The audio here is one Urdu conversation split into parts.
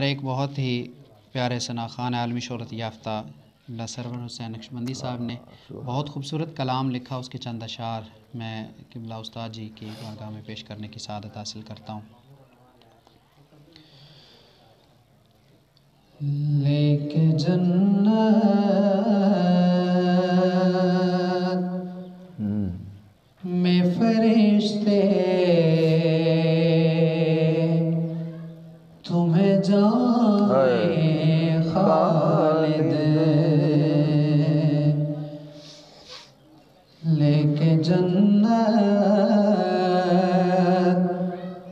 ایک بہت ہی پیارے ثناخوان عالمی شہرت یافتہ اللہ سرور حسین نقشبندی صاحب نے بہت خوبصورت کلام لکھا، اس کے چند اشعار میں قبلہ استاد جی کی بارگاہ میں پیش کرنے کی سعادت حاصل کرتا ہوں۔ لے کے جنت میں فرشتے تمہیں جائیں خالد، لے کے جنت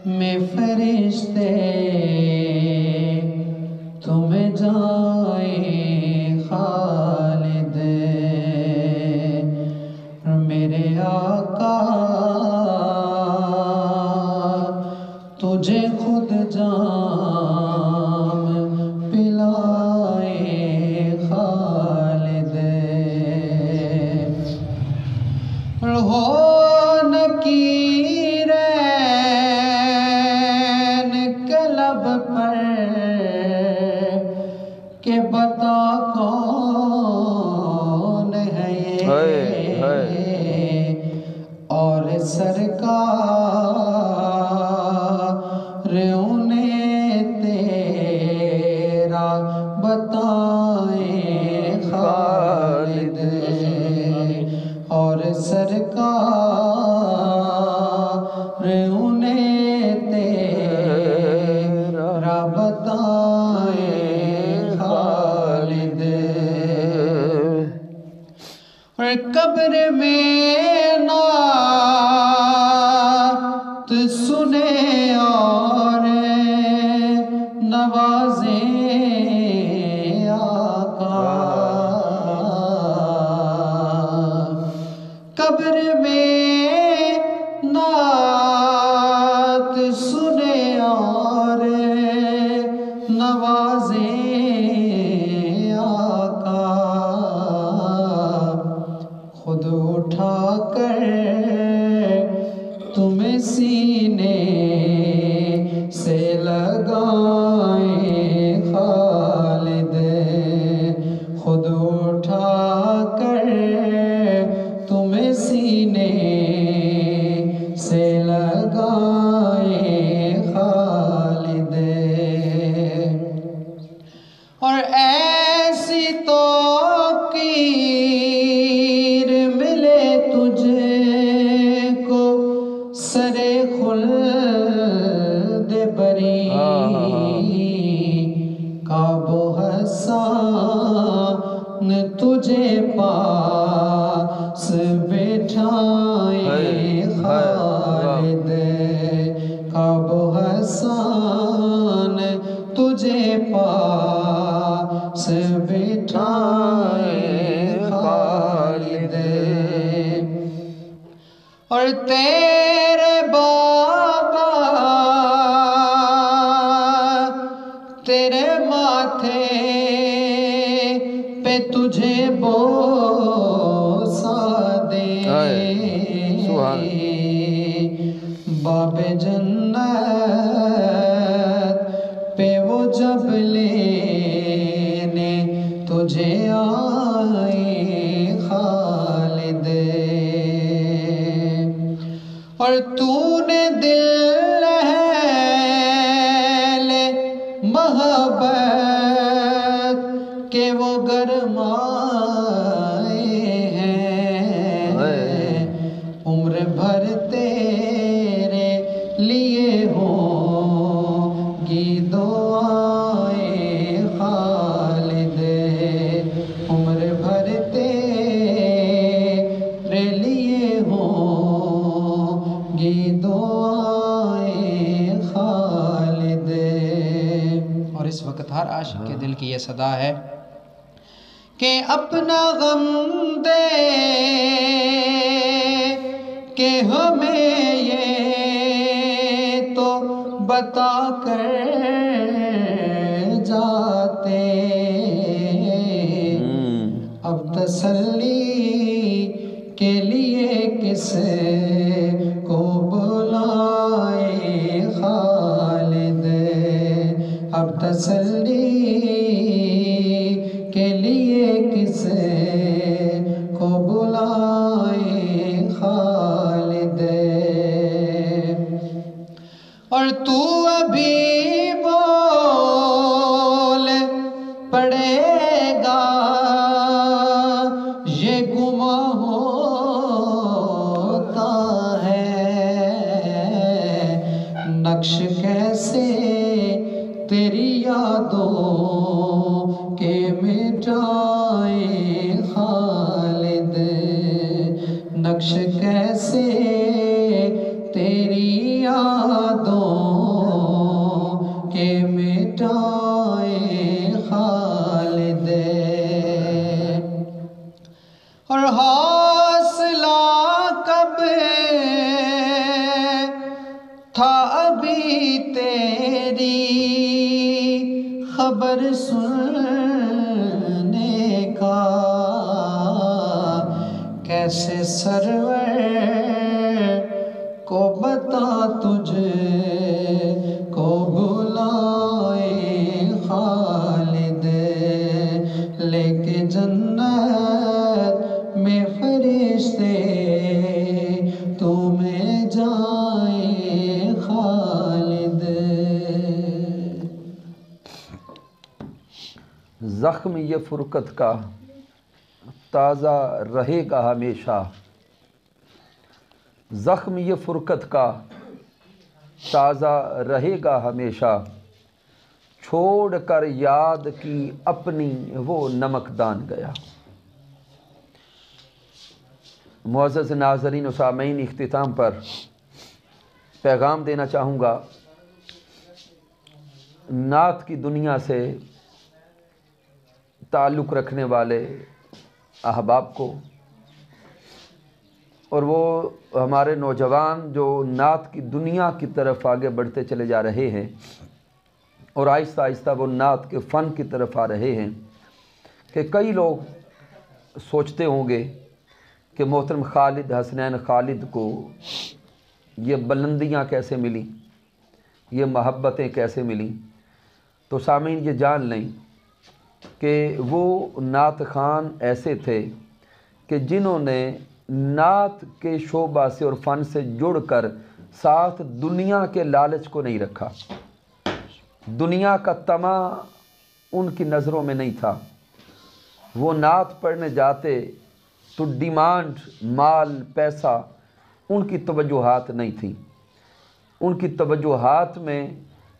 میں فرشتے تمہیں جائیں خالد، میرے آقا تجھے خود جام پلائے خالد، ہو نکیرین کے لب پر کہ بتا کون ہے یہ، اور سرکار انہیں تیرا بتائیں خالد، اور سرکار انہیں تیرا بتائیں خالد، اور قبر میں نعت سنے اور نوازیں آقا، قبر میں نعت سنے اور نوازیں آقا، خود اٹھا کر تمہیں سینے سے لگائیں خالد، خود اٹھا کر تمہیں سینے سے لگائیں خالد، اور ایسی توقیر ملے تجھے کو سرے خلد بری، کعب و حسان تجھے پاس بٹھائیں خالد، کعب و حسان تجھے پاس بٹھائیں خالد، اور تیرے بابا تیرے ماتھے پہ تجھے بوسہ دیں، باب جنت پہ وہ جب لینے تجھے آئیں خالد، اور تو نے دل اہل محبت کے وہ گرمائے ہیں، عمر بھر تیرے لیے ہوں گی دعائیں خالد، عمر بھر تیرے لیے ہوں گی دعائیں خالد، اور اس وقت ہر عاشق کے دل کی یہ صدا ہے کہ اپنا غم دے کہ ہمیں یہ تو بتا کر جاتے، اب تسلی کے لیے کس کو بلائیں خالد، اب تسلی کے لیے کس کو بلائیں خالد، اور تو ابھی بول پڑے گا یہ گماں ہوتا ہے، نقش کیسے تیری یادوں کے مٹائیں خالد، نقش کیسے تیری یادوں کے مٹائیں خالد، اور حوصلہ کب تھا ابھی تیری خبر سننے کا، کیسے سرور کو بتا تجھ کو بلائیں خالد، لے کے جنت میں فرشتے تمہیں جائیں خالد۔ زخم یہ فرقت کا تازہ رہے گا ہمیشہ، زخم یہ فرقت کا تازہ رہے گا ہمیشہ، چھوڑ کر یاد کی اپنی وہ نمکدان گیا۔ معزز ناظرین و سامعین، اختتام پر پیغام دینا چاہوں گا نعت کی دنیا سے تعلق رکھنے والے احباب کو، اور وہ ہمارے نوجوان جو نعت کی دنیا کی طرف آگے بڑھتے چلے جا رہے ہیں اور آہستہ آہستہ وہ نعت کے فن کی طرف آ رہے ہیں، کہ کئی لوگ سوچتے ہوں گے کہ محترم خالد حسنین خالد کو یہ بلندیاں کیسے ملیں، یہ محبتیں کیسے ملیں۔ تو سامعین یہ جان لیں کہ وہ نعت خوان ایسے تھے کہ جنہوں نے نعت کے شعبہ سے اور فن سے جڑ کر ساتھ دنیا کے لالچ کو نہیں رکھا، دنیا کا طمع ان کی نظروں میں نہیں تھا۔ وہ نعت پڑھنے جاتے تو ڈیمانڈ، مال، پیسہ ان کی توجہات نہیں تھیں، ان کی توجہات میں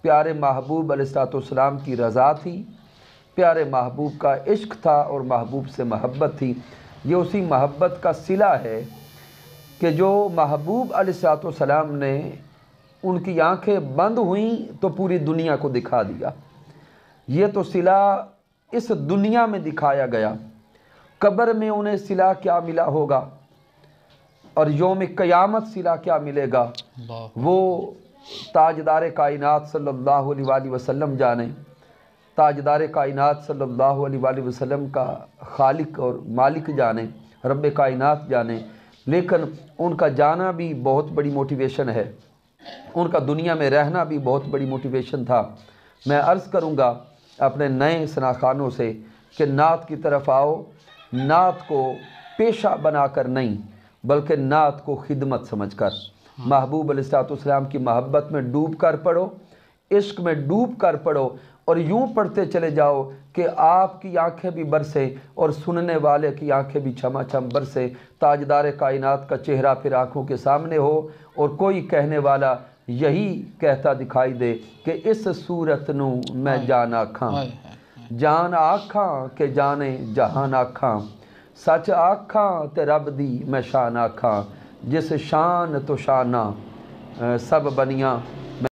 پیارے محبوب علیہ السلام کی رضا تھی، پیارے محبوب کا عشق تھا اور محبوب سے محبت تھی۔ یہ اسی محبت کا صلہ ہے کہ جو محبوب علیہ السلام نے ان کی آنکھیں بند ہوئیں تو پوری دنیا کو دکھا دیا۔ یہ تو صلہ اس دنیا میں دکھایا گیا، قبر میں انہیں صلہ کیا ملا ہوگا اور یوم قیامت صلہ کیا ملے گا، وہ تاجدار کائنات صلی اللہ علیہ وآلہ وسلم جانے، تاجدار کائنات صلی اللہ علیہ وآلہ وسلم کا خالق اور مالک جانے، رب کائنات جانے۔ لیکن ان کا جانا بھی بہت بڑی موٹیویشن ہے، ان کا دنیا میں رہنا بھی بہت بڑی موٹیویشن تھا۔ میں عرض کروں گا اپنے نئے شناخوانوں سے کہ نعت کی طرف آؤ، نعت کو پیشہ بنا کر نہیں بلکہ نعت کو خدمت سمجھ کر، محبوب علیہ السلام کی محبت میں ڈوب کر پڑھو، عشق میں ڈوب کر پڑھو، اور یوں پڑھتے چلے جاؤ کہ آپ کی آنکھیں بھی برسیں اور سننے والے کی آنکھیں بھی چھما چھم برسیں، تاجدار کائنات کا چہرہ پھر آنکھوں کے سامنے ہو، اور کوئی کہنے والا یہی کہتا دکھائی دے کہ اس صورت نو میں جان آکھاں، جان آکھاں کہ جانے جہان آکھاں، سچ آکھاں تے رب دی میں شان آکھاں، جس شان تو شانہ سب بنیاں